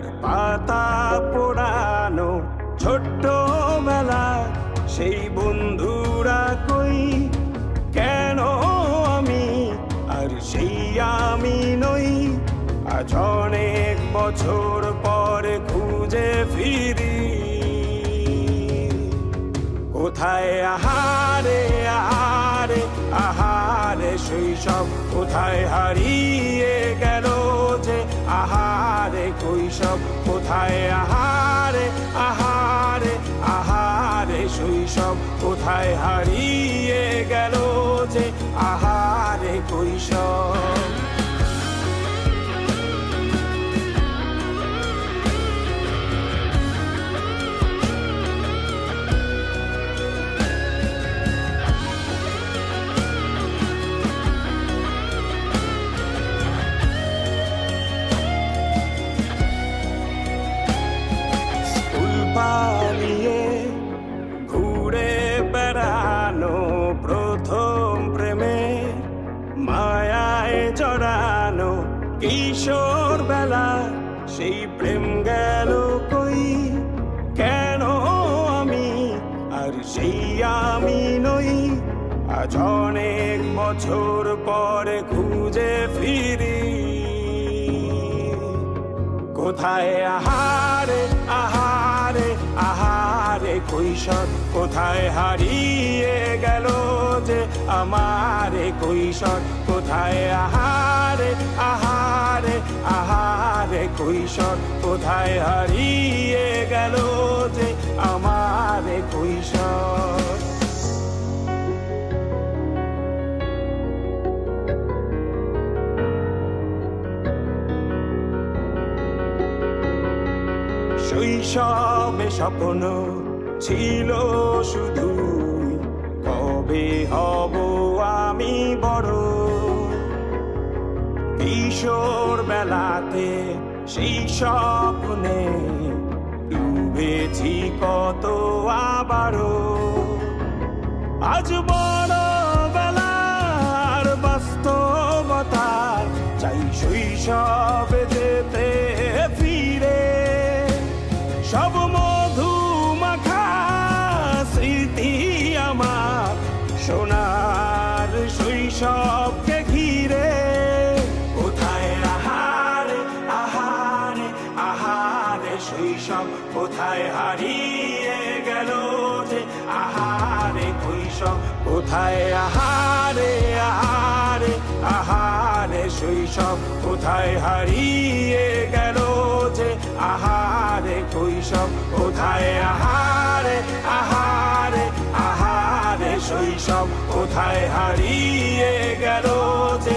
আর পাতা পোড়ানো ছোট্টবেলা সেই বন্ধুরা কই, কেন আমি আর সেই আমি নই। আজ অনেক বছর পরে খুঁজে ফিরি, কোথায় আহারে আহারে আহারে শৈশব, কোথায় হারিয়ে গেল যে আহারে কৈশব। কোথায় আহারে আহারে আহারে শৈশব, কোথায় হারিয়ে গেল যে আহারে কৈশব। পালিয়ে ঘুরে বেড়ানো প্রথম প্রেমে, মায়ায় জড়ানো কিশোর বেলা সেই প্রেম গেল কই, কেন আমি আর সেই আমি নই। আজ অনেক বছর পরে খুঁজে ফিরি, কোথায় আহারে আহারে আহারে কৈশোর, কোথায় হারিয়ে গেল যে আমারে কৈশোর। কোথায় আহারে আহারে আহারে কৈশোর, কোথায় হারিয়ে গেল যে আমারে কৈশোর। শৈশবে স্বপ্ন ছিল শুধু, কবে হব আমি বড়। কিশোর বেলাতে সেই স্বপ্নে ডুবেছি কত আবারও। আজ বড় বেলার বাস্তবতায় চাই শৈশবে যেতে ফিরে। সব মধু মাখা স্মৃতি আমার সোনার শৈশবকে ঘিরে। কোথায় আহারে আহারে আহারে শৈশব, কোথায় হারিয়ে গেল যে আহারে কৈশব। কোথায় আহারে আহারে আহারে শৈশব, কোথায় হারিয়ে গেল যে আহারে কৈশব। কোথায় আহারে আহারে আহারে শৈশব, কোথায় হারিয়ে গেল যে